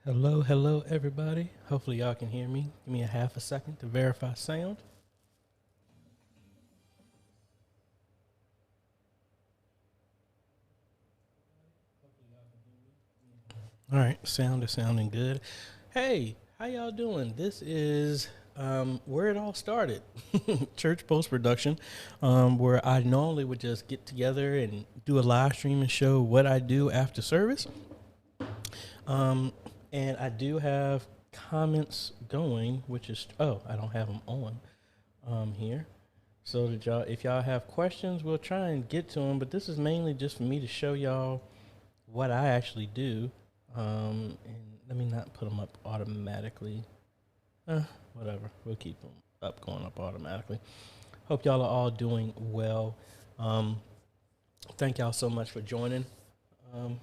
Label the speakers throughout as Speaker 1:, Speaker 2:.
Speaker 1: Hello, hello, everybody. Hopefully, y'all can hear me. Give me a half a second to verify sound. All right, sound is sounding good. Hey, how y'all doing? This is where it all started, church post production, where I normally would just get together and do a live stream and show what I do after service. Um, and I do have comments going, which is I don't have them on here. So that y'all, if y'all have questions, we'll try and get to them. But this is mainly just for me to show y'all what I actually do. And let me not put them up automatically. Whatever. We'll keep them going up automatically. Hope y'all are all doing well. Thank y'all so much for joining. Um,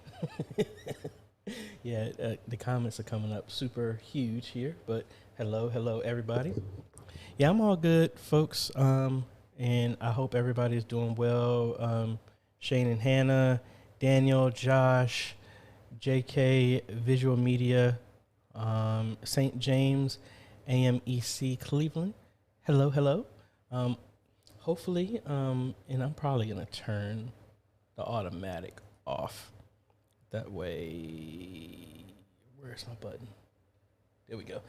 Speaker 1: yeah, the comments are coming up super huge here. But hello, hello, everybody. Yeah, I'm all good, folks. And I hope everybody's doing well. Shane and Hannah, Daniel, Josh, JK, Visual Media, St. James, AMEC Cleveland. Hello, hello. Hopefully, and I'm probably going to turn the automatic off. That way, where's my button? There we go.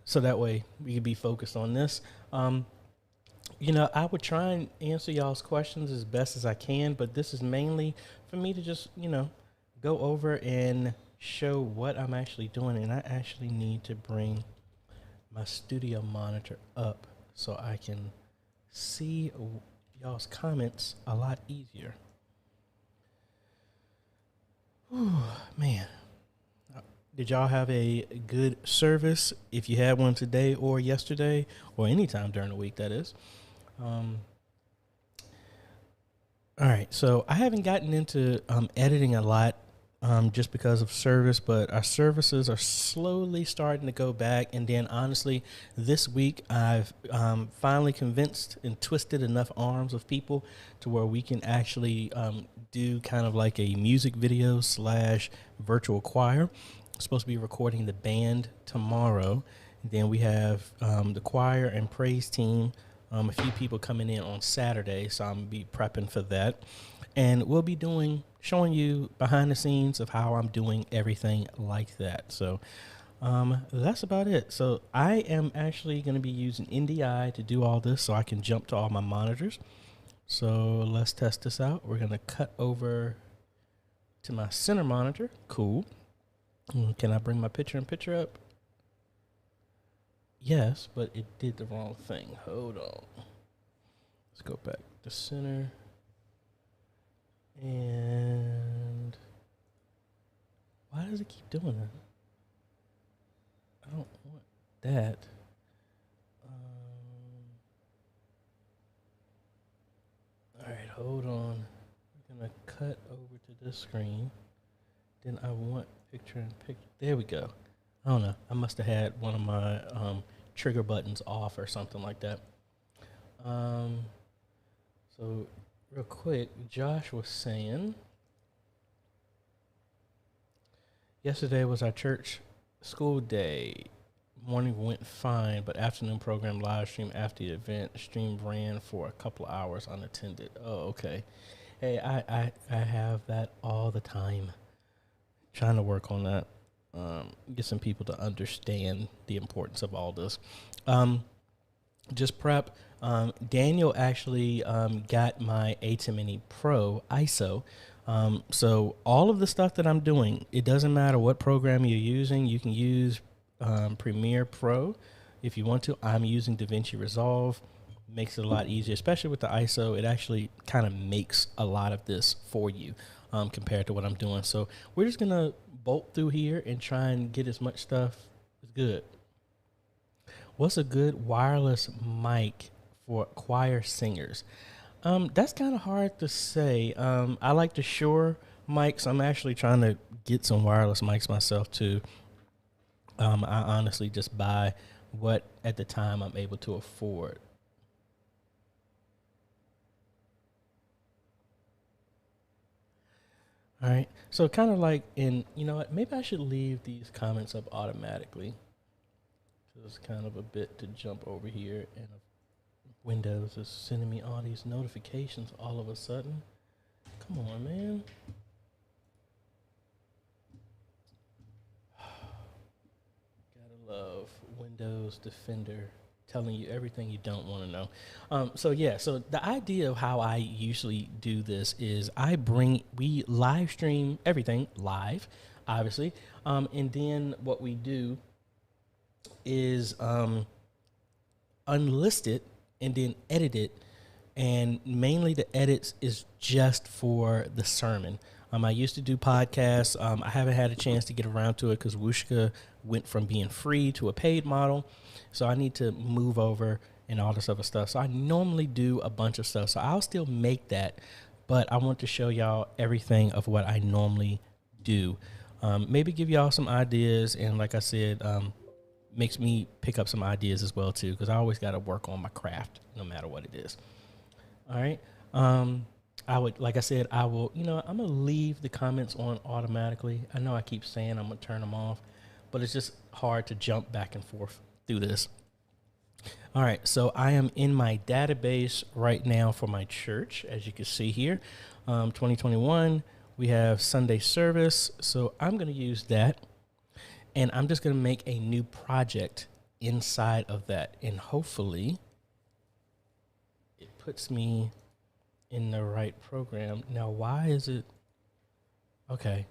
Speaker 1: So that way we can be focused on this. I would try and answer y'all's questions as best as I can, but this is mainly for me to just, go over and show what I'm actually doing. And I actually need to bring my studio monitor up so I can see y'all's comments a lot easier. Whew, man. Did y'all have a good service? If you had one today or yesterday or anytime during the week, that is. All right, so I haven't gotten into editing a lot just because of service, but our services are slowly starting to go back. And then, honestly, this week I've finally convinced and twisted enough arms of people to where we can actually do kind of like a music video / virtual choir. I'm supposed to be recording the band tomorrow. And then we have the choir and praise team. A few people coming in on Saturday, so I'm going to be prepping for that. And we'll be showing you behind the scenes of how I'm doing everything like that. So that's about it. So I am actually going to be using NDI to do all this so I can jump to all my monitors. So let's test this out. We're going to cut over to my center monitor. Cool. Can I bring my picture-in-picture up? Yes, but it did the wrong thing. Hold on. Let's go back to center. And why does it keep doing that? I don't want that. All right, hold on. I'm going to cut over to this screen. Then I want picture-in-picture. There we go. I don't know. I must have had one of my trigger buttons off or something like that. So real quick, Josh was saying, yesterday was our church school day. Morning went fine, but afternoon program live stream after the event. Stream ran for a couple of hours unattended. Oh, okay. Hey, I have that all the time. Trying to work on that. Get some people to understand the importance of all this. Just prep. Daniel actually got my AJayTheCEO Pro ISO. So all of the stuff that I'm doing, it doesn't matter what program you're using. You can use Premiere Pro if you want to. I'm using DaVinci Resolve. Makes it a lot easier, especially with the ISO. It actually kind of makes a lot of this for you compared to what I'm doing. So we're just going to bolt through here and try and get as much stuff as good. What's a good wireless mic for choir singers? That's kind of hard to say. I like the Shure mics. I'm actually trying to get some wireless mics myself too. I honestly just buy what at the time I'm able to afford. All right. So kind of like you know what? Maybe I should leave these comments up automatically. So it's kind of a bit to jump over here, and Windows is sending me all these notifications all of a sudden. Come on, man. Gotta love Windows Defender telling you everything you don't want to know. So the idea of how I usually do this is we live stream everything live, obviously. And then what we do is unlist it and then edit it. And mainly the edits is just for the sermon. I used to do podcasts. I haven't had a chance to get around to it because Wooshka went from being free to a paid model. So I need to move over and all this other stuff. So I normally do a bunch of stuff. So I'll still make that, but I want to show y'all everything of what I normally do. Maybe give y'all some ideas. And like I said, makes me pick up some ideas as well too, because I always got to work on my craft no matter what it is. All right. I will, I'm going to leave the comments on automatically. I know I keep saying I'm going to turn them off, but it's just hard to jump back and forth through this. All right, so I am in my database right now for my church. As you can see here, 2021, we have Sunday service. So I'm going to use that, and I'm just going to make a new project inside of that. And hopefully it puts me in the right program. Now, why is it? Okay,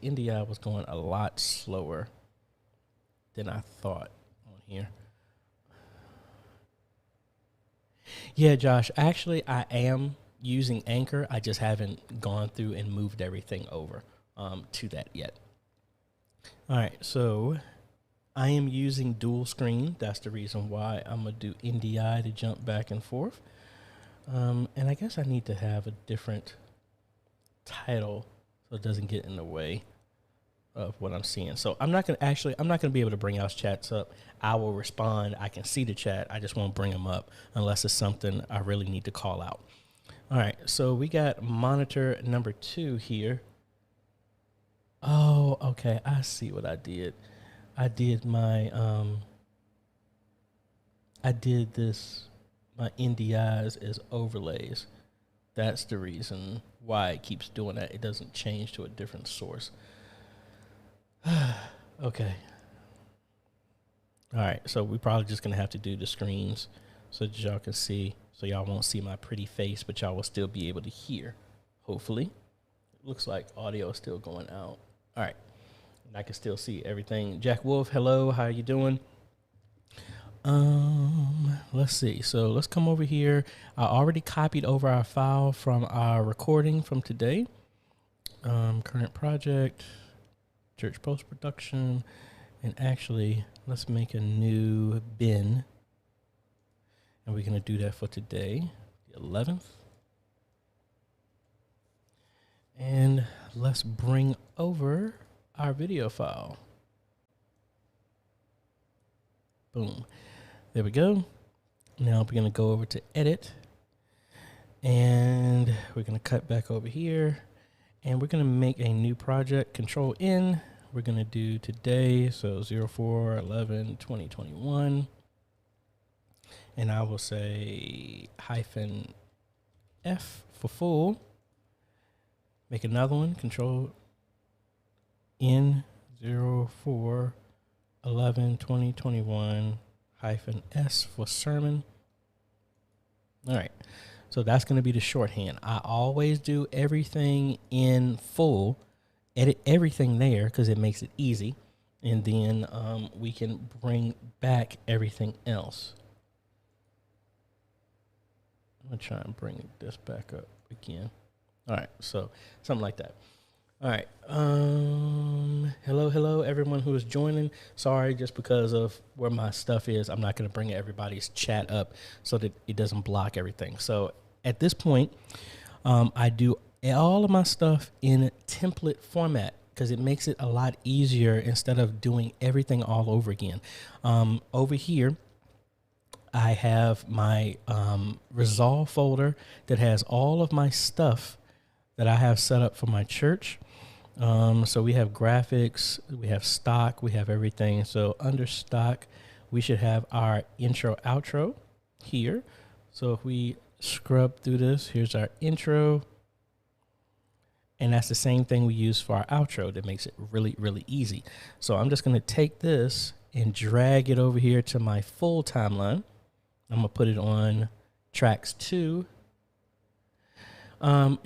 Speaker 1: India was going a lot slower than I thought on here. Yeah, Josh, actually, I am using Anchor. I just haven't gone through and moved everything over to that yet. All right, so I am using dual screen. That's the reason why I'm going to do NDI to jump back and forth. And I guess I need to have a different title so it doesn't get in the way of what I'm seeing. So I'm not going to be able to bring y'all's chats up. I will respond. I can see the chat. I just won't bring them up unless it's something I really need to call out. All right. So we got monitor number 2 here. Oh, okay. I see what I did. I did my NDIs as overlays. That's the reason why it keeps doing that. It doesn't change to a different source. Okay. All right. So we're probably just going to have to do the screens so that y'all can see. So y'all won't see my pretty face, but y'all will still be able to hear, hopefully. It looks like audio is still going out. All right. And I can still see everything. Jack Wolf, hello. How are you doing? Let's see. So let's come over here. I already copied over our file from our recording from today. Current project, church post-production, and actually let's make a new bin. And we're going to do that for today, the 11th. And let's bring over our video file. Boom. There we go. Now we're going to go over to edit. And we're going to cut back over here. And we're going to make a new project. Control N. We're going to do today. So 04/11/2021. And I will say -F for full. Make another one. Control N 04/11/2021 -S for sermon. All right. So that's going to be the shorthand. I always do everything in full, edit everything there because it makes it easy. And then we can bring back everything else. I'm going to try and bring this back up again. All right. So something like that. All right. Hello, everyone who is joining. Sorry, just because of where my stuff is, I'm not going to bring everybody's chat up so that it doesn't block everything. So at this point, I do all of my stuff in template format because it makes it a lot easier instead of doing everything all over again. Over here, I have my Resolve folder that has all of my stuff that I have set up for my church. So we have graphics, we have stock, we have everything. So under stock, we should have our intro outro here. So if we scrub through this, here's our intro. And that's the same thing we use for our outro that makes it really, really easy. So I'm just going to take this and drag it over here to my full timeline. I'm going to put it on tracks 2.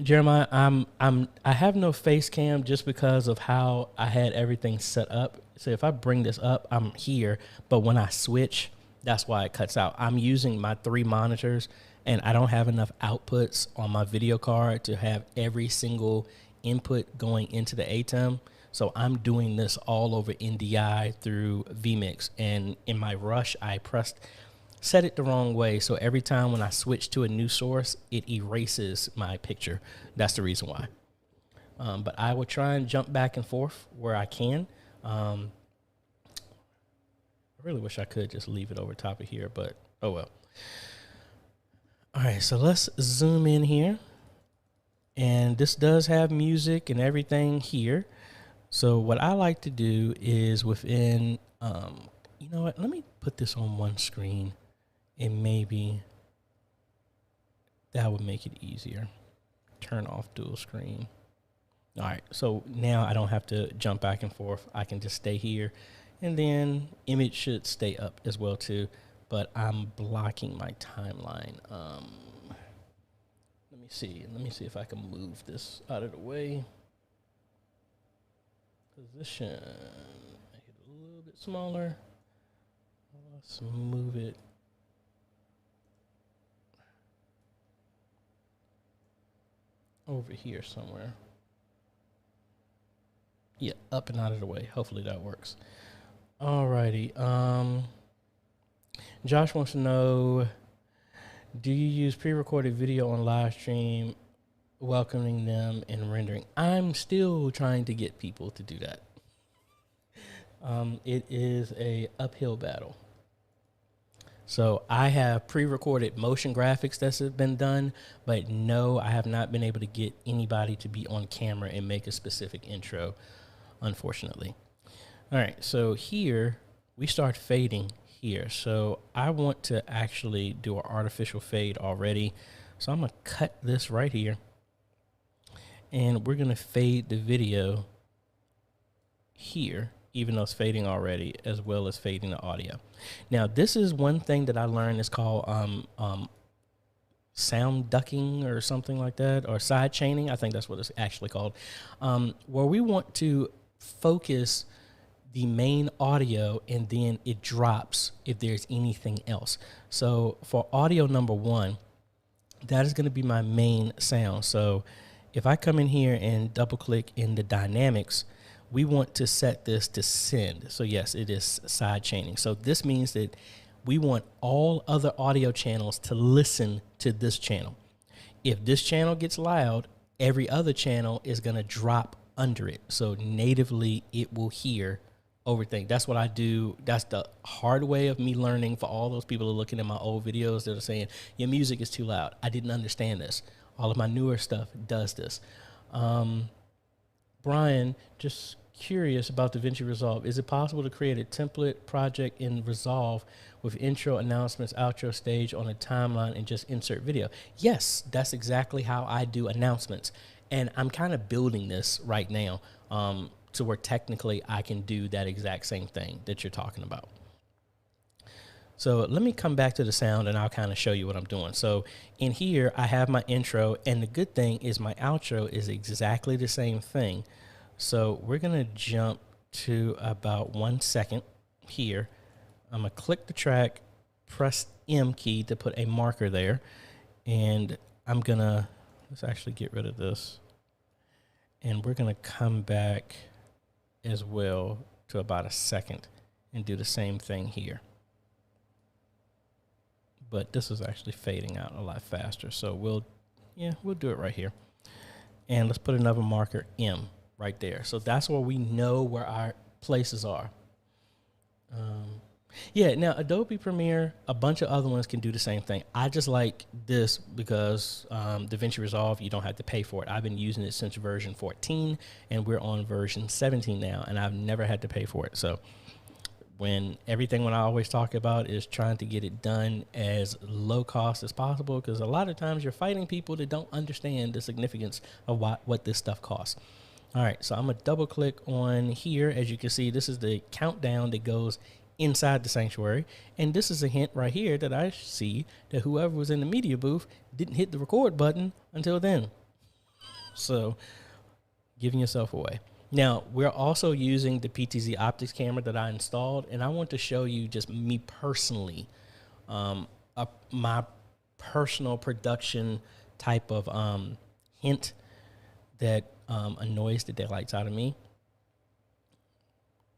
Speaker 1: Jeremiah, I have no face cam just because of how I had everything set up. So if I bring this up, I'm here, but when I switch, that's why it cuts out. I'm using my 3 monitors, and I don't have enough outputs on my video card to have every single input going into the ATEM. So I'm doing this all over NDI through vMix, and in my rush, I set it the wrong way. So every time when I switch to a new source, it erases my picture. That's the reason why. But I will try and jump back and forth where I can. I really wish I could just leave it over top of here, but oh well. All right, so let's zoom in here. And this does have music and everything here. So what I like to do is within, you know what, let me put this on one screen, and maybe that would make it easier. Turn off dual screen. All right, so now I don't have to jump back and forth. I can just stay here, and then image should stay up as well too, but I'm blocking my timeline. Let me see if I can move this out of the way. Position, make it a little bit smaller. Let's move it. Over here somewhere. Yeah, up and out of the way. Hopefully that works. Alrighty. Josh wants to know, do you use pre-recorded video on Livestream, welcoming them and rendering? I'm still trying to get people to do that. It is a uphill battle. So I have pre-recorded motion graphics that's been done, but no, I have not been able to get anybody to be on camera and make a specific intro, unfortunately. All right, so here we start fading here. So I want to actually do an artificial fade already. So I'm gonna cut this right here, and we're gonna fade the video here, even though it's fading already, as well as fading the audio. Now, this is one thing that I learned is called sound ducking or something like that, or side chaining. I think that's what it's actually called, where we want to focus the main audio and then it drops if there's anything else. So for audio number 1, that is going to be my main sound. So if I come in here and double click in the dynamics, we want to set this to send. So yes, it is side chaining. So this means that we want all other audio channels to listen to this channel. If this channel gets loud, every other channel is going to drop under it. So natively it will hear overthink. That's what I do. That's the hard way of me learning for all those people who are looking at my old videos that are saying, your music is too loud. I didn't understand this. All of my newer stuff does this. Brian, just curious about DaVinci Resolve. Is it possible to create a template project in Resolve with intro, announcements, outro stage on a timeline and just insert video? Yes, that's exactly how I do announcements. And I'm kind of building this right now. To where technically I can do that exact same thing that you're talking about. So let me come back to the sound and I'll kind of show you what I'm doing. So in here, I have my intro, and the good thing is my outro is exactly the same thing. So we're going to jump to about 1 second here. I'm going to click the track, press M key to put a marker there. And I'm going to, let's actually get rid of this. And we're going to come back as well to about 1 second and do the same thing here. But this is actually fading out a lot faster. So we'll do it right here. And let's put another marker M right there. So that's where we know where our places are. Yeah, now Adobe Premiere, a bunch of other ones can do the same thing. I just like this because DaVinci Resolve, you don't have to pay for it. I've been using it since version 14, and we're on version 17 now, and I've never had to pay for it. So when I always talk about is trying to get it done as low cost as possible, because a lot of times you're fighting people that don't understand the significance of what this stuff costs. All right, so I'm going to double click on here. As you can see, this is the countdown that goes inside the sanctuary. And this is a hint right here that I see that whoever was in the media booth didn't hit the record button until then. So giving yourself away. Now, we're also using the PTZ optics camera that I installed, and I want to show you just me personally, my personal production type of hint that annoys the daylights out of me.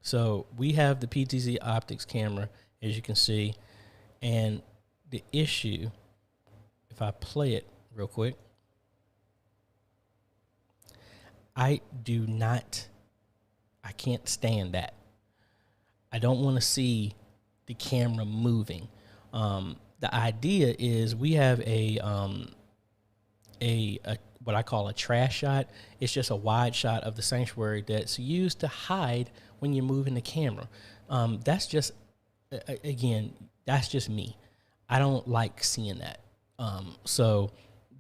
Speaker 1: So we have the PTZ optics camera, as you can see, and the issue, if I play it real quick, I can't stand that. I don't want to see the camera moving. The idea is we have a what I call a trash shot. It's just a wide shot of the sanctuary that's used to hide when you're moving the camera. That's just, again, that's just me. I don't like seeing that. So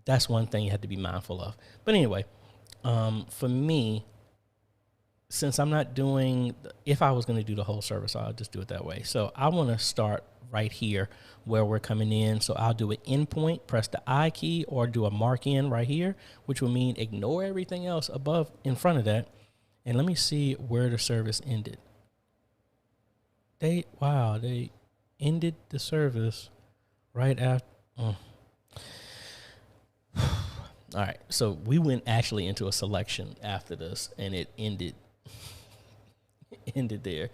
Speaker 1: that's one thing you have to be mindful of. But anyway, for me, since I'm not doing, if I was going to do the whole service, I'll just do it that way. So I want to start right here where we're coming in. So I'll do an endpoint, press the I key, or do a mark in right here, which will mean ignore everything else above in front of that. And let me see where the service ended. They ended the service right after. All right, so we went actually into a selection after this, and it ended there.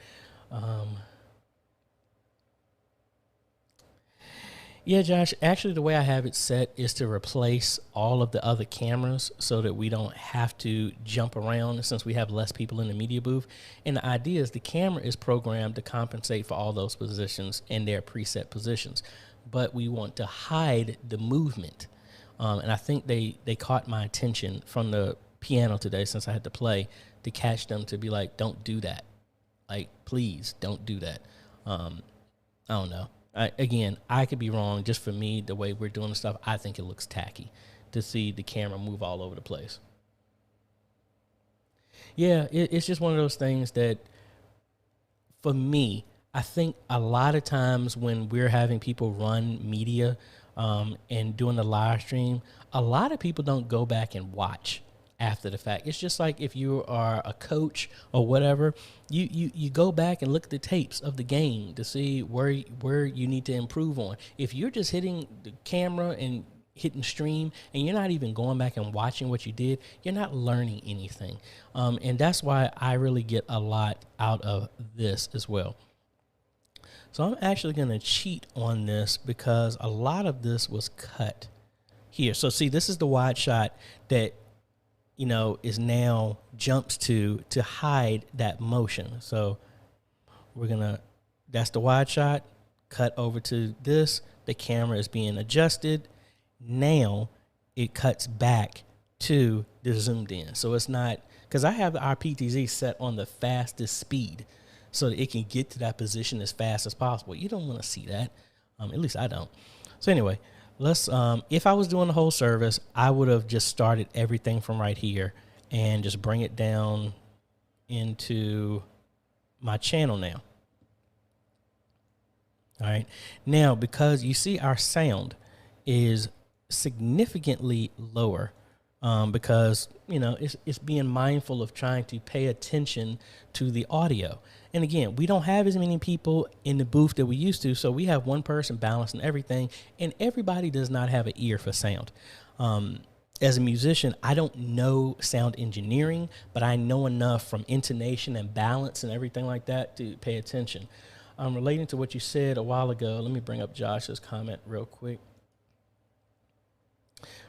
Speaker 1: Yeah, Josh, actually the way I have it set is to replace all of the other cameras so that we don't have to jump around since we have less people in the media booth. And the idea is the camera is programmed to compensate for all those positions in their preset positions. But we want to hide the movement. And I think they caught my attention from the piano today since I had to play to catch them to be like, don't do that. Like, please don't do that. I don't know. Again, I could be wrong. Just for me, the way we're doing the stuff, I think it looks tacky to see the camera move all over the place. Yeah, it's just one of those things that, for me, I think a lot of times when we're having people run media and doing the live stream, a lot of people don't go back and watch after the fact. It's just like if you are a coach or whatever, you go back and look at the tapes of the game to see where you need to improve on. If you're just hitting the camera and hitting stream and you're not even going back and watching what you did, you're not learning anything. And that's why I really get a lot out of this as well. So I'm actually going to cheat on this because a lot of this was cut here. So see, this is the wide shot that, you know, is now jumps to hide that motion. So we're going to, that's the wide shot, cut over to this. The camera is being adjusted. Now it cuts back to the zoomed in. So it's not, because I have our PTZ set on the fastest speed so that it can get to that position as fast as possible. You don't want to see that. At least I don't. So anyway, let's, if I was doing the whole service, I would have just started everything from right here and just bring it down into my channel now. All right. Now, because you see our sound is significantly lower, because, you know, it's being mindful of trying to pay attention to the audio. And again, we don't have as many people in the booth that we used to, so we have one person balancing everything, and everybody does not have an ear for sound. As a musician, I don't know sound engineering, but I know enough from intonation and balance and everything like that to pay attention. Relating to what you said a while ago, let me bring up Josh's comment real quick.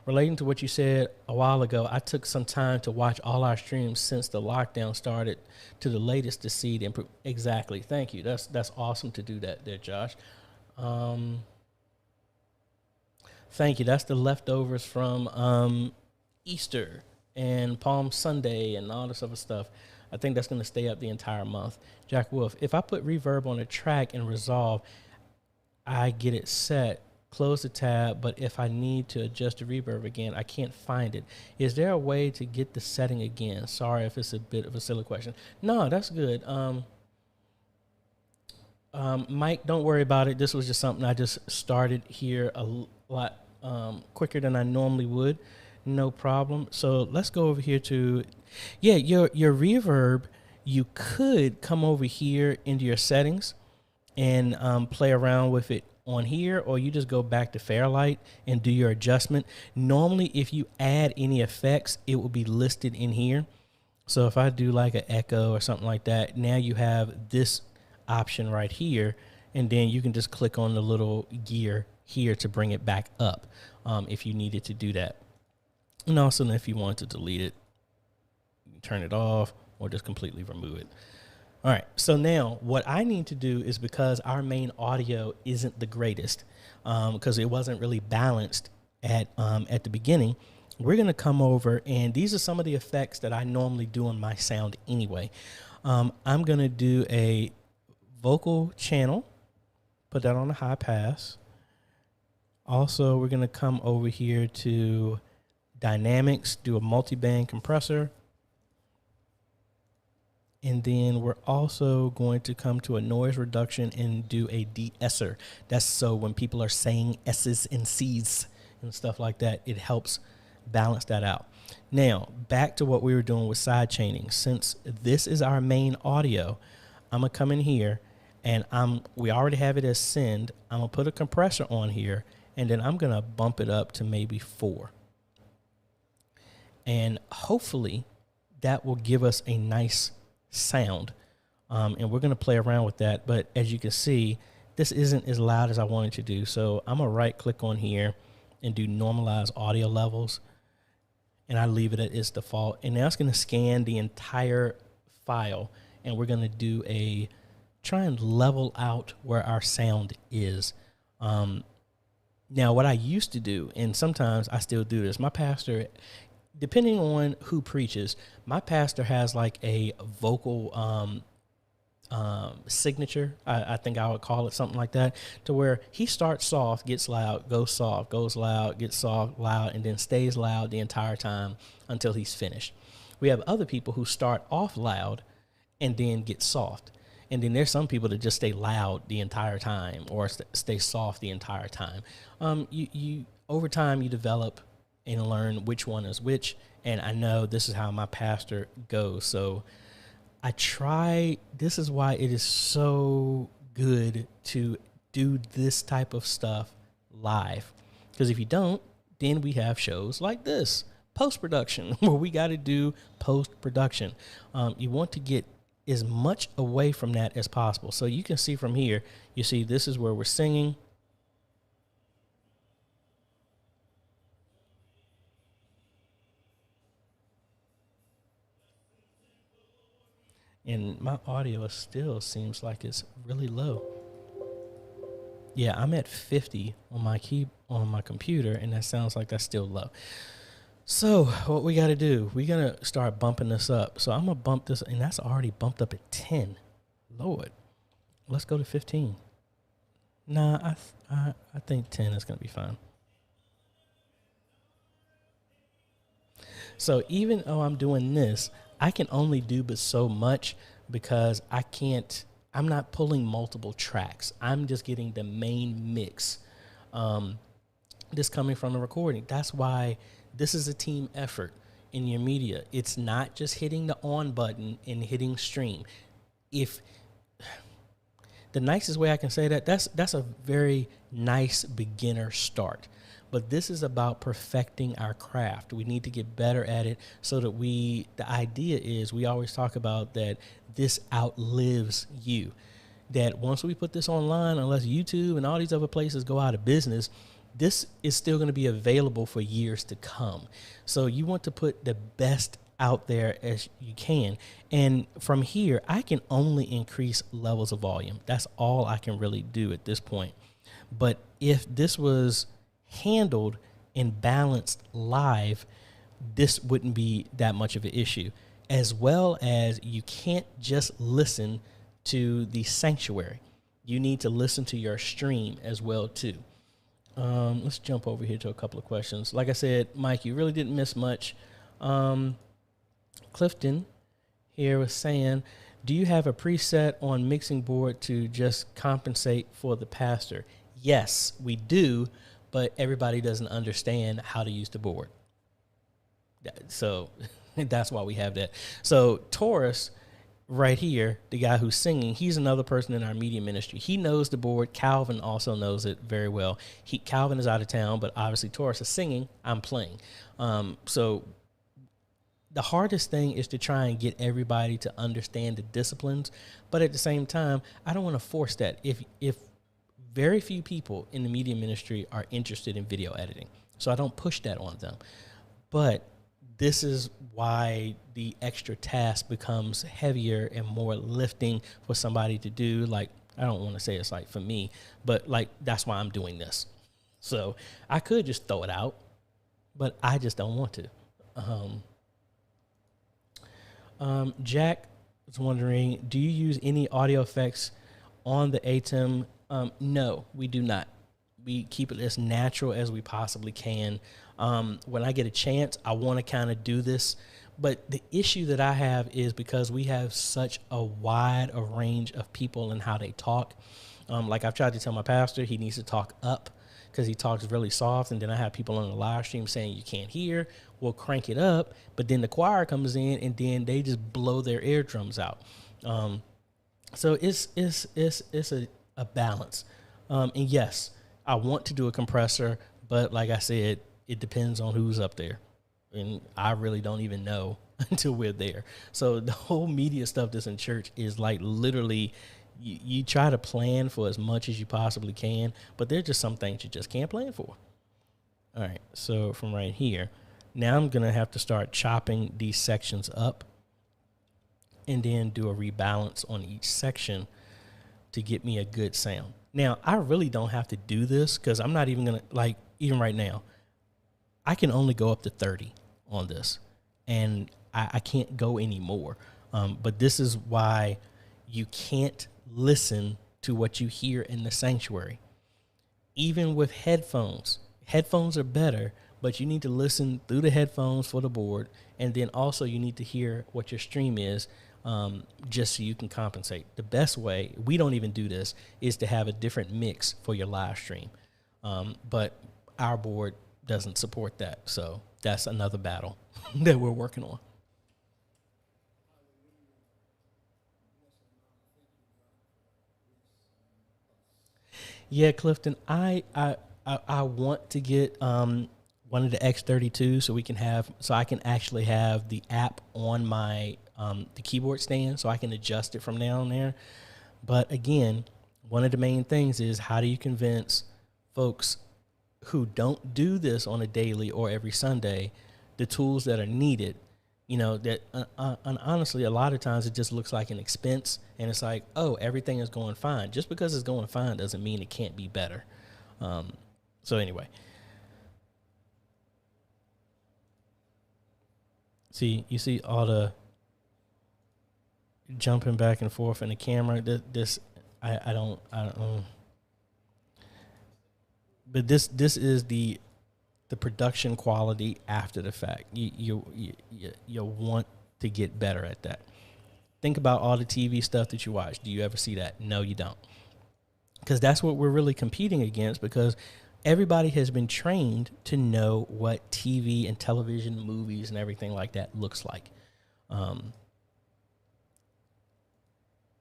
Speaker 1: Relating to what you said a while ago, I took some time to watch all our streams since the lockdown started to the latest to see the improve. Exactly. Thank you. That's awesome to do that there, Josh. Thank you. That's the leftovers from Easter and Palm Sunday and all this other stuff. I think that's going to stay up the entire month. Jack Wolf, if I put reverb on a track and resolve, I get it set, close the tab, but if I need to adjust the reverb again, I can't find it. Is there a way to get the setting again? Sorry if it's a bit of a silly question. No, that's good. Mike, don't worry about it. This was just something I just started here a lot quicker than I normally would. No problem. So let's go over here to, your reverb. You could come over here into your settings and play around with it on here, or you just go back to Fairlight and do your adjustment. Normally, if you add any effects, it will be listed in here. So if I do like an echo or something like that, now you have this option right here, and then you can just click on the little gear here to bring it back up if you needed to do that. And also, if you want to delete it, you can turn it off or just completely remove it. All right, so now what I need to do is, because our main audio isn't the greatest, because it wasn't really balanced at the beginning, we're going to come over, and these are some of the effects that I normally do on my sound anyway. I'm going to do a vocal channel, put that on a high pass. Also, we're going to come over here to dynamics, do a multi-band compressor. And then we're also going to come to a noise reduction and do a de-esser. That's so when people are saying S's and C's and stuff like that, it helps balance that out. Now, back to what we were doing with side chaining. Since this is our main audio, I'm going to come in here, and we already have it as send. I'm going to put a compressor on here, and then I'm going to bump it up to maybe 4. And hopefully that will give us a nice sound, and we're going to play around with that. But as you can see, this isn't as loud as I wanted to do, so I'm going to right click on here and do normalize audio levels, and I leave it at its default. And now it's going to scan the entire file, and we're going to try and level out where our sound is. Now what I used to do, and sometimes I still do this, my pastor, depending on who preaches, my pastor has like a vocal signature. I think I would call it something like that, to where he starts soft, gets loud, goes soft, goes loud, gets soft, loud, and then stays loud the entire time until he's finished. We have other people who start off loud and then get soft. And then there's some people that just stay loud the entire time, or stay soft the entire time. You over time, you develop and learn which one is which. And I know this is how my pastor goes. So I try, this is why it is so good to do this type of stuff live. Because if you don't, then we have shows like this, post-production, where we got to do post-production. You want to get as much away from that as possible. So you can see from here, you see this is where we're singing. And my audio still seems like it's really low. Yeah, I'm at 50 on my computer, and that sounds like that's still low. So what we got to do, we're going to start bumping this up. So I'm going to bump this, and that's already bumped up at 10. Lord, let's go to 15. Nah, I think 10 is going to be fine. So even though I'm doing this, I can only do but so much, because I'm not pulling multiple tracks. I'm just getting the main mix. This coming from the recording. That's why this is a team effort in your media. It's not just hitting the on button and hitting stream. If the nicest way I can say that's a very nice beginner start. But this is about perfecting our craft. We need to get better at it, so that the idea is, we always talk about that this outlives you. That once we put this online, unless YouTube and all these other places go out of business, this is still going to be available for years to come. So you want to put the best out there as you can. And from here, I can only increase levels of volume. That's all I can really do at this point. But if this was handled and balanced live, this wouldn't be that much of an issue. As well as you can't just listen to the sanctuary. You need to listen to your stream as well too. Let's jump over here to a couple of questions. Like I said, Mike, you really didn't miss much. Clifton here was saying, do you have a preset on mixing board to just compensate for the pastor? Yes, we do, but everybody doesn't understand how to use the board. So that's why we have that. So Taurus right here, the guy who's singing, he's another person in our media ministry. He knows the board. Calvin also knows it very well. Calvin is out of town, but obviously Taurus is singing. I'm playing. So the hardest thing is to try and get everybody to understand the disciplines. But at the same time, I don't want to force that. If very few people in the media ministry are interested in video editing, so I don't push that on them. But this is why the extra task becomes heavier and more lifting for somebody to do. Like, I don't want to say it's like for me, but like, that's why I'm doing this. So I could just throw it out, but I just don't want to. Jack was wondering, do you use any audio effects on the ATEM? No, we do not. We keep it as natural as we possibly can. When I get a chance, I want to kind of do this. But the issue that I have is because we have such a wide a range of people and how they talk. Like I've tried to tell my pastor, he needs to talk up because he talks really soft. And then I have people on the live stream saying you can't hear. We'll crank it up. But then the choir comes in and then they just blow their eardrums out. So it's a balance. And yes, I want to do a compressor, but like I said, it depends on who's up there. And I really don't even know until we're there. So the whole media stuff that's in church is like literally you try to plan for as much as you possibly can, but there's just some things you just can't plan for. All right, so from right here, now I'm going to have to start chopping these sections up and then do a rebalance on each section to get me a good sound. Now, I really don't have to do this because I'm not even going to, like, even right now, I can only go up to 30 on this, and I can't go any more. But this is why you can't listen to what you hear in the sanctuary. Even with headphones, headphones are better, but you need to listen through the headphones for the board, and then also you need to hear what your stream is, just so you can compensate. The best way, we don't even do this, is to have a different mix for your live stream. But our board doesn't support that. So that's another battle that we're working on. Yeah, Clifton, I want to get one of the X32 so I can actually have the app on my the keyboard stand so I can adjust it from down there. But again, one of the main things is how do you convince folks who don't do this on a daily or every Sunday the tools that are needed, you know, that and honestly, a lot of times it just looks like an expense and it's like, oh, everything is going fine. Just because it's going fine doesn't mean it can't be better. So anyway. You see all the jumping back and forth in the camera. I don't. But this is the production quality after the fact. You want to get better at that. Think about all the TV stuff that you watch. Do you ever see that? No, you don't. Because that's what we're really competing against, because everybody has been trained to know what TV and television, movies, and everything like that looks like. All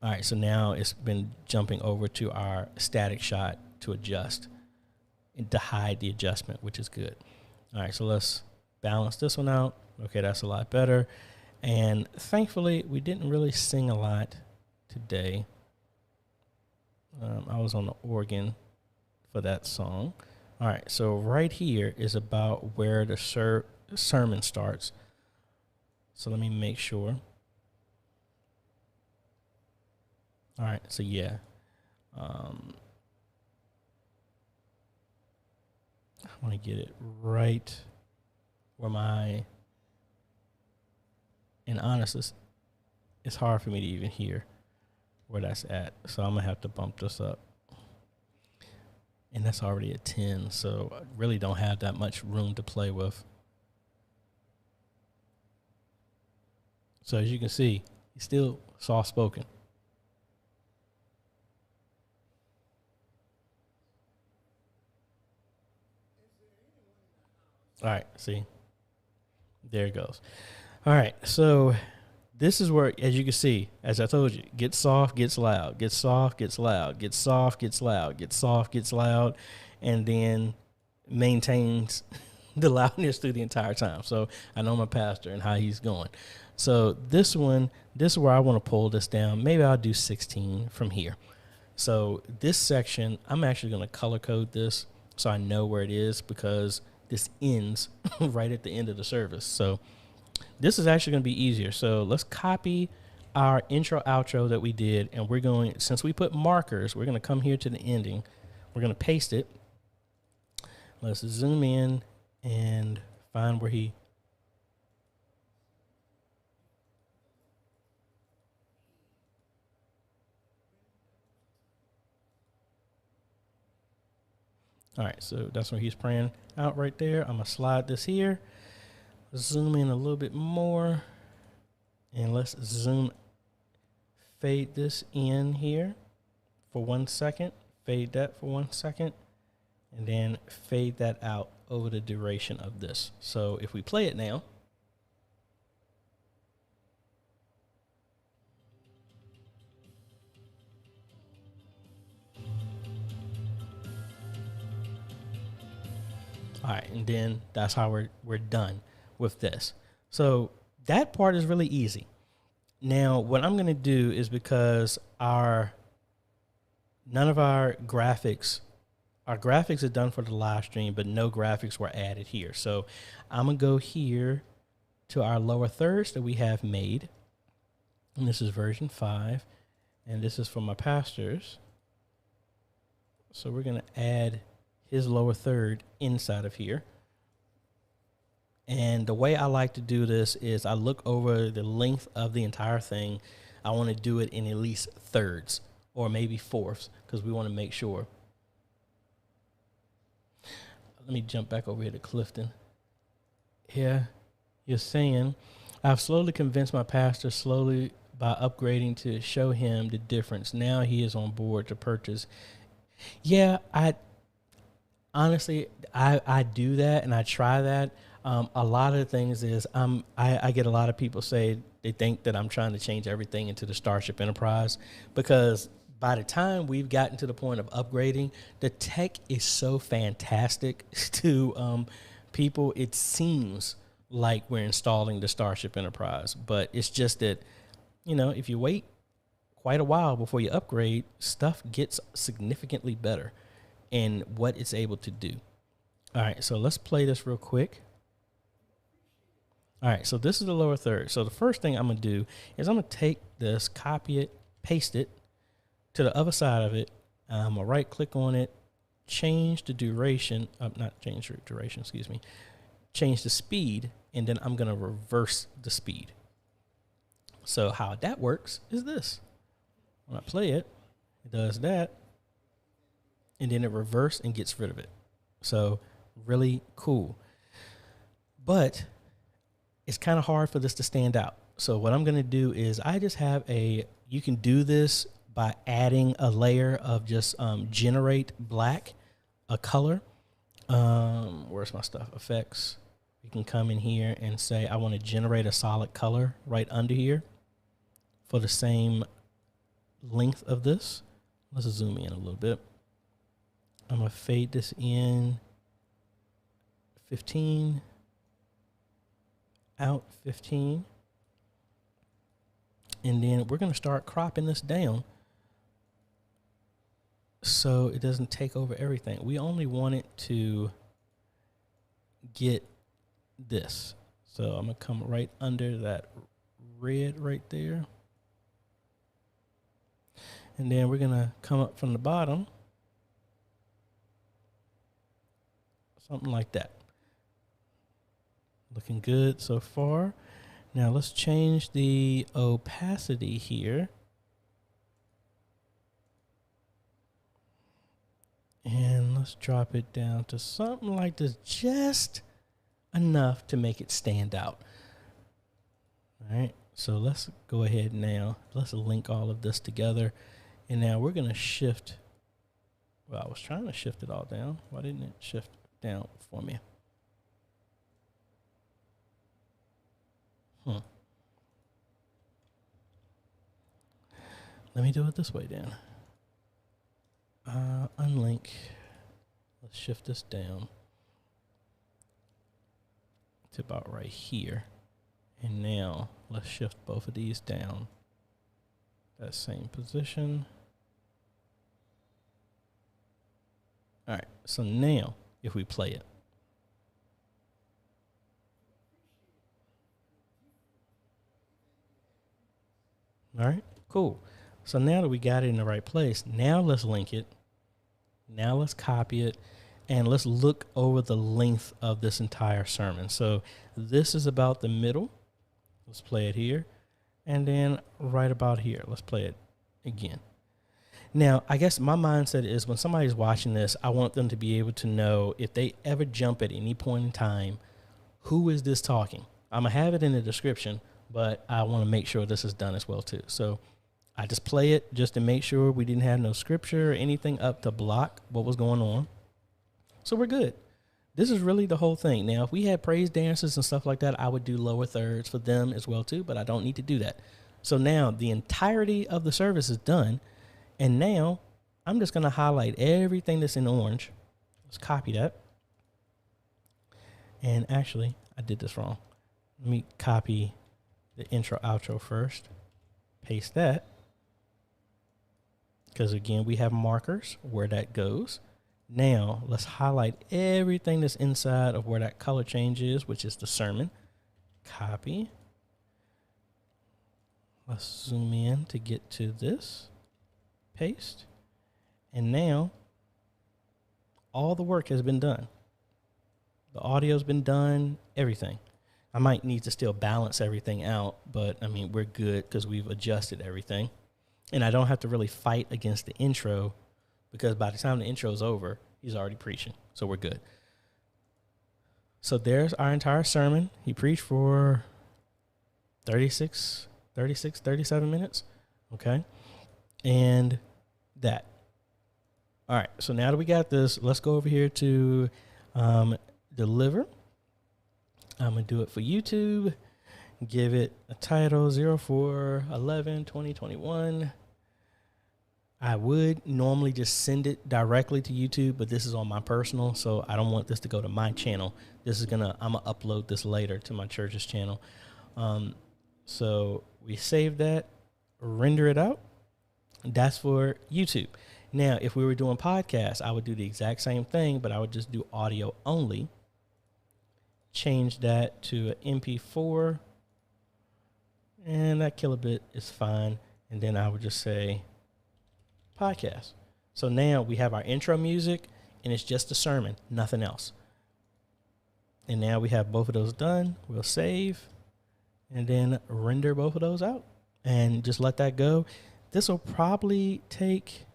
Speaker 1: right, so now it's been jumping over to our static shot to adjust and to hide the adjustment, which is good. All right, so let's balance this one out. Okay, that's a lot better. And thankfully, we didn't really sing a lot today. I was on the organ for that song. All right, so right here is about where the sermon starts. So let me make sure. All right, so yeah. I want to get it right where and honestly, it's hard for me to even hear where that's at. So I'm going to have to bump this up. And that's already a 10, so I really don't have that much room to play with. So as you can see, he's still soft-spoken. All right, see? There it goes. All right, so this is where, as you can see, as I told you, gets soft, gets loud, gets soft, gets loud, gets soft, gets loud, gets soft, gets loud, and then maintains the loudness through the entire time. So I know my pastor and how he's going. So this is where I want to pull this down. Maybe I'll do 16 from here. So this section, I'm actually going to color code this so I know where it is, because this ends right at the end of the service. So this is actually going to be easier. So let's copy our intro outro that we did, and we're going, since we put markers, we're going to come here to the ending. We're going to paste it. Let's zoom in and find where he. All right, so that's where he's praying out right there. I'm going to slide this here. Zoom in a little bit more. And let's fade this in here for 1 second. Fade that for 1 second. And then fade that out over the duration of this. So if we play it now. All right, and then that's how we're done with this. So that part is really easy. Now, what I'm going to do is, because none of our graphics are done for the live stream, but no graphics were added here. So I'm going to go here to our lower thirds that we have made. And this is version 5. And this is for my pastors. So we're going to add his lower third inside of here. And the way I like to do this is I look over the length of the entire thing. I want to do it in at least thirds or maybe fourths, because we want to make sure. Let me jump back over here to Clifton. Here, you're saying, I've slowly convinced my pastor by upgrading to show him the difference. Now he is on board to purchase. Yeah, honestly, I do that and I try that. A lot of the things is I get a lot of people say they think that I'm trying to change everything into the Starship Enterprise, because by the time we've gotten to the point of upgrading, the tech is so fantastic to people. It seems like we're installing the Starship Enterprise, but it's just that, if you wait quite a while before you upgrade, stuff gets significantly better in what it's able to do. All right, so let's play this real quick. All right, so this is the lower third. So the first thing I'm going to do is I'm going to take this, copy it, paste it to the other side of it. I'm going to right-click on it, change the duration. Not change the duration, excuse me. Change the speed, and then I'm going to reverse the speed. So how that works is this. When I play it, it does that, and then it reverses and gets rid of it. So really cool. But it's kind of hard for this to stand out. So what I'm going to do is I just have you can do this by adding a layer of just generate black, a color. Where's my stuff? Effects. You can come in here and say, I want to generate a solid color right under here for the same length of this. Let's zoom in a little bit. I'm going to fade this in 15. Out 15, and then we're going to start cropping this down so it doesn't take over everything. We only want it to get this. So I'm going to come right under that red right there. And then we're going to come up from the bottom. Something like that. Looking good so far. Now let's change the opacity here. And let's drop it down to something like this, just enough to make it stand out. All right, so let's go ahead now. Let's link all of this together. And now we're going to shift. Well, I was trying to shift it all down. Why didn't it shift down for me? Let me do it this way then. Unlink. Let's shift this down to about right here. And now let's shift both of these down. That same position. All right, so now if we play it. All right, cool. So now that we got it in the right place, now let's link it. Now let's copy it, and let's look over the length of this entire sermon. So this is about the middle. Let's play it here. And then right about here, let's play it again. Now, I guess my mindset is when somebody's watching this, I want them to be able to know if they ever jump at any point in time, who is this talking? I'm going to have it in the description, but I want to make sure this is done as well too. So I just play it just to make sure we didn't have no scripture or anything up to block what was going on. So we're good. This is really the whole thing. Now, if we had praise dances and stuff like that, I would do lower thirds for them as well too, but I don't need to do that. So now the entirety of the service is done. And now I'm just going to highlight everything that's in orange. Let's copy that. And actually, I did this wrong. Let me copy the intro outro first. Paste that. Because again, we have markers where that goes. Now let's highlight everything that's inside of where that color change is, which is the sermon. Copy. Let's zoom in to get to this. Paste. And now all the work has been done. The audio's been done, everything. I might need to still balance everything out, but I mean, we're good because we've adjusted everything. And I don't have to really fight against the intro because by the time the intro is over, he's already preaching. So we're good. So there's our entire sermon. He preached for 37 minutes. Okay. And that. All right. So now that we got this, let's go over here to deliver. I'm going to do it for YouTube. Give it a title 04/11/2021. I would normally just send it directly to YouTube, but this is on my personal, so I don't want this to go to my channel. I'm gonna upload this later to my church's channel. So we save that, render it out. That's for YouTube. Now, if we were doing podcasts, I would do the exact same thing, but I would just do audio only. Change that to an MP4, and that kilobit is fine. And then I would just say podcast. So now we have our intro music, and it's just a sermon, nothing else. And now we have both of those done. We'll save, and then render both of those out, and just let that go. This will probably take,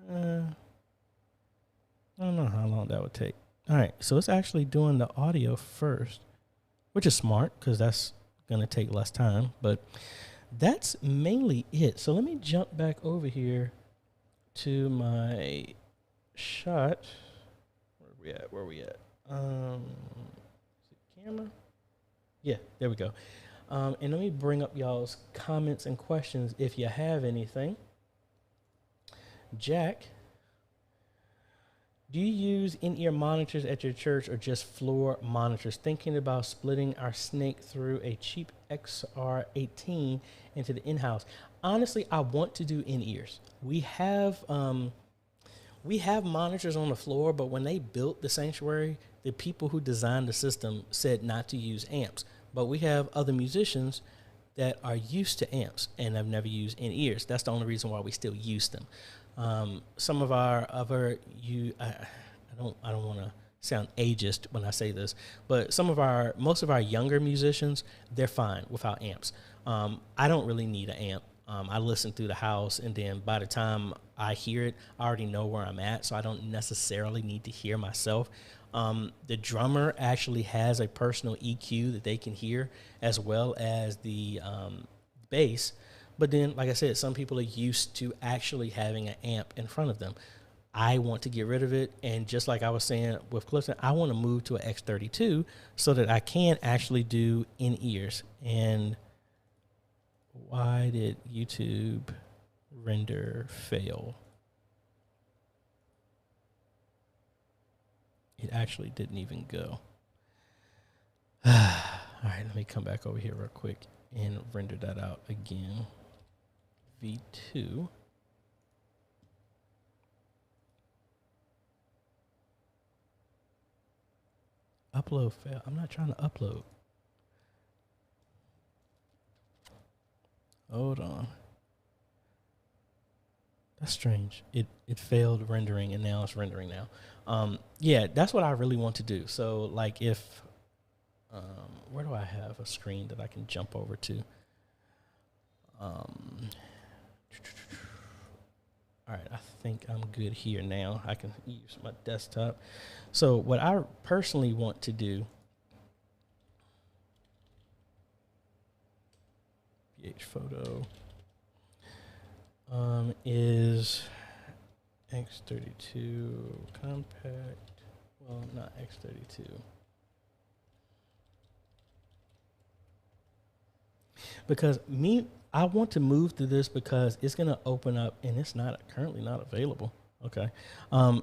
Speaker 1: I don't know how long that would take. All right, so it's actually doing the audio first, which is smart because that's going to take less time, but that's mainly it. So let me jump back over here to my shot. Where we at? Is it camera? Yeah, there we go. And let me bring up y'all's comments and questions if you have anything. Jack Do you use in-ear monitors at your church or just floor monitors? Thinking about splitting our snake through a cheap XR18 into the in-house. Honestly, I want to do in-ears. We have monitors on the floor, but when they built the sanctuary, the people who designed the system said not to use amps. But we have other musicians that are used to amps and have never used in-ears. That's the only reason why we still use them. Some of our other, I don't want to sound ageist when I say this, but most of our younger musicians, they're fine without amps. I don't really need an amp. I listen through the house, and then by the time I hear it, I already know where I'm at, so I don't necessarily need to hear myself. The drummer actually has a personal EQ that they can hear, as well as the bass. But then, like I said, some people are used to actually having an amp in front of them. I want to get rid of it, and just like I was saying with Clifton, I want to move to an X32 so that I can actually do in-ears. And why did YouTube render fail? It actually didn't even go. All right, let me come back over here real quick and render that out again. V2. Upload fail. I'm not trying to upload. Hold on. That's strange. It failed rendering, and now it's rendering now. Yeah, that's what I really want to do. So, like, if where do I have a screen that I can jump over to? All right, I think I'm good here now. I can use my desktop. So what I personally want to do, VH Photo, is X32 compact. Well, not X32. Because I want to move to this because it's going to open up, and it's currently not available. Okay.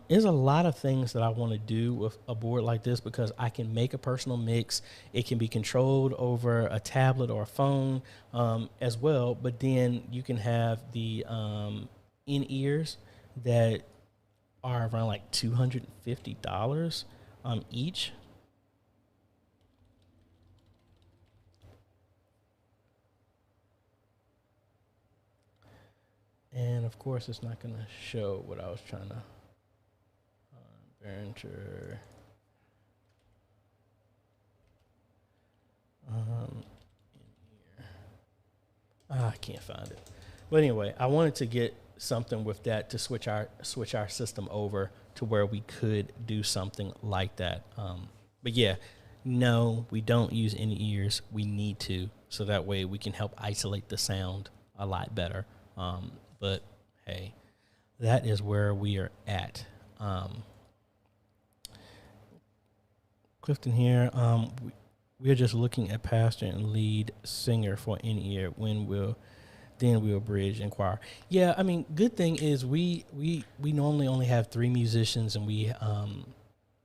Speaker 1: There's a lot of things that I want to do with a board like this because I can make a personal mix. It can be controlled over a tablet or a phone as well. But then you can have the in-ears that are around like $250 each. And of course, it's not going to show what I was trying to. Behringer. I can't find it. But anyway, I wanted to get something with that to switch our system over to where we could do something like that. But yeah, no, we don't use any ears. We need to, so that way we can help isolate the sound a lot better. But hey, that is where we are at. Clifton here. We are just looking at pastor and lead singer for in-ear. Then we'll bridge and choir. Yeah, I mean, good thing is we normally only have 3 musicians, and we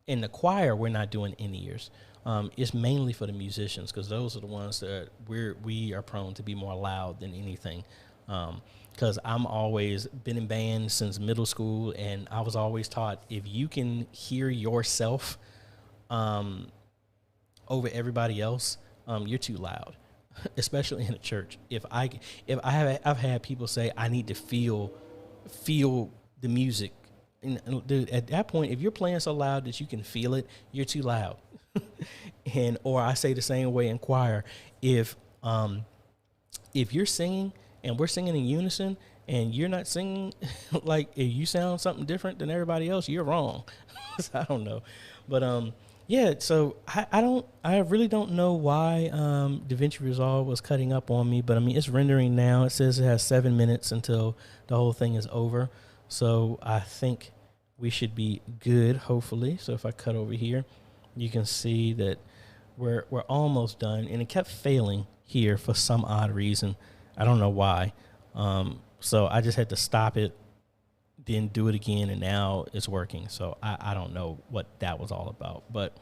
Speaker 1: in the choir we're not doing in-ears. It's mainly for the musicians because those are the ones that we are prone to be more loud than anything. Because I'm always been in bands since middle school, and I was always taught if you can hear yourself over everybody else, you're too loud, especially in a church. I've had people say I need to feel the music, and dude, at that point, if you're playing so loud that you can feel it, you're too loud. Or I say the same way in choir. If you're singing and we're singing in unison, and you're not singing like if you sound something different than everybody else, you're wrong. So I don't know, but yeah. So I really don't know why DaVinci Resolve was cutting up on me, but I mean it's rendering now. It says it has 7 minutes until the whole thing is over. So I think we should be good, hopefully. So if I cut over here, you can see that we're almost done, and it kept failing here for some odd reason. I don't know why. So I just had to stop it, then do it again, and now it's working. So I don't know what that was all about. But,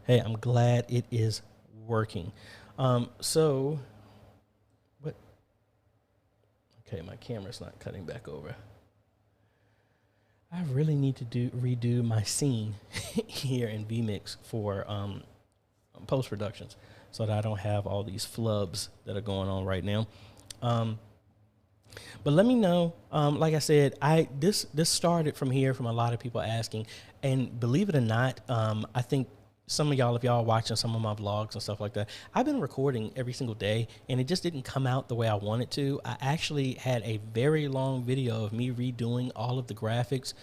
Speaker 1: hey, I'm glad it is working. So, what? Okay, my camera's not cutting back over. I really need to redo my scene here in vMix for post-productions so that I don't have all these flubs that are going on right now. But let me know. Like I said, this started from here, from a lot of people asking, and believe it or not, I think some of y'all, if y'all are watching some of my vlogs and stuff like that, I've been recording every single day, and it just didn't come out the way I wanted to. I actually had a very long video of me redoing all of the graphics,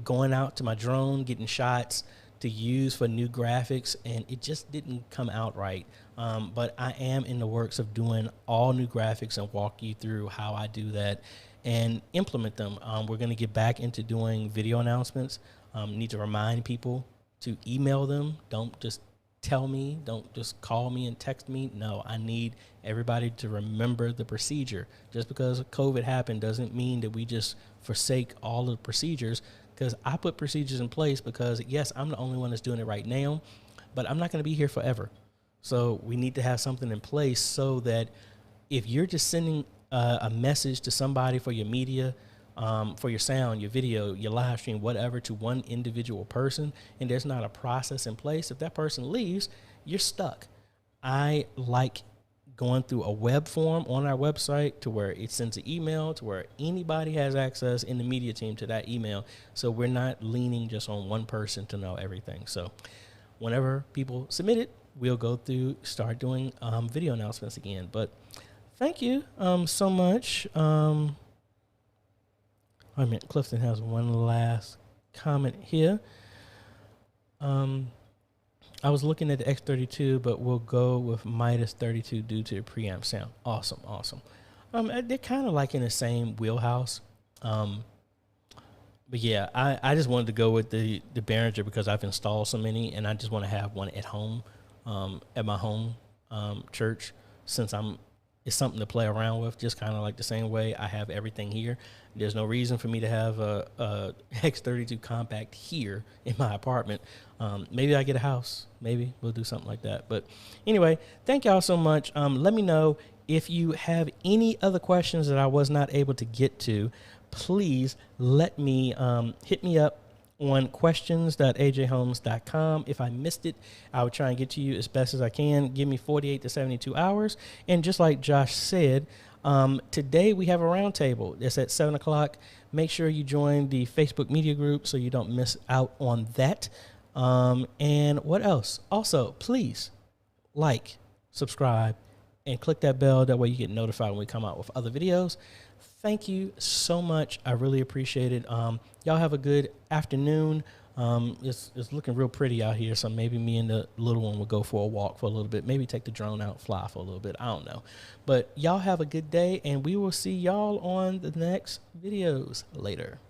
Speaker 1: going out to my drone, getting shots to use for new graphics, and it just didn't come out right. But I am in the works of doing all new graphics and walk you through how I do that and implement them. We're going to get back into doing video announcements. Need to remind people to email them. Don't just tell me. Don't just call me and text me. No, I need everybody to remember the procedure. Just because COVID happened doesn't mean that we just forsake all the procedures, because I put procedures in place because, yes, I'm the only one that's doing it right now, but I'm not going to be here forever. So we need to have something in place so that if you're just sending a message to somebody for your media, for your sound, your video, your live stream, whatever, to one individual person, and there's not a process in place, if that person leaves, you're stuck. I like going through a web form on our website to where it sends an email to where anybody has access in the media team to that email. So we're not leaning just on one person to know everything. So whenever people submit it, we'll go through, start doing video announcements again. But thank you so much. I mean, Clifton has one last comment here. I was looking at the X32, but we'll go with Midas 32 due to the preamp sound. Awesome. They're kind of like in the same wheelhouse. But yeah, I just wanted to go with the Behringer because I've installed so many, and I just want to have one at home, at my home church, since it's something to play around with, just kind of like the same way I have everything here. There's no reason for me to have a X32 compact here in my apartment. Maybe I get a house. Maybe we'll do something like that. But anyway, thank y'all so much. Let me know if you have any other questions that I was not able to get to. Please let me hit me up on questions.ajhomes.com. If I missed it, I will try and get to you as best as I can. Give me 48 to 72 hours. And just like Josh said, today we have a roundtable. It's at 7 o'clock. Make sure you join the Facebook media group so you don't miss out on that. And what else? Also, please like, subscribe, and click that bell. That way you get notified when we come out with other videos. Thank you so much. I really appreciate it. Y'all have a good afternoon. It's looking real pretty out here, so maybe me and the little one will go for a walk for a little bit. Maybe take the drone out, fly for a little bit. I don't know. But y'all have a good day, and we will see y'all on the next videos later.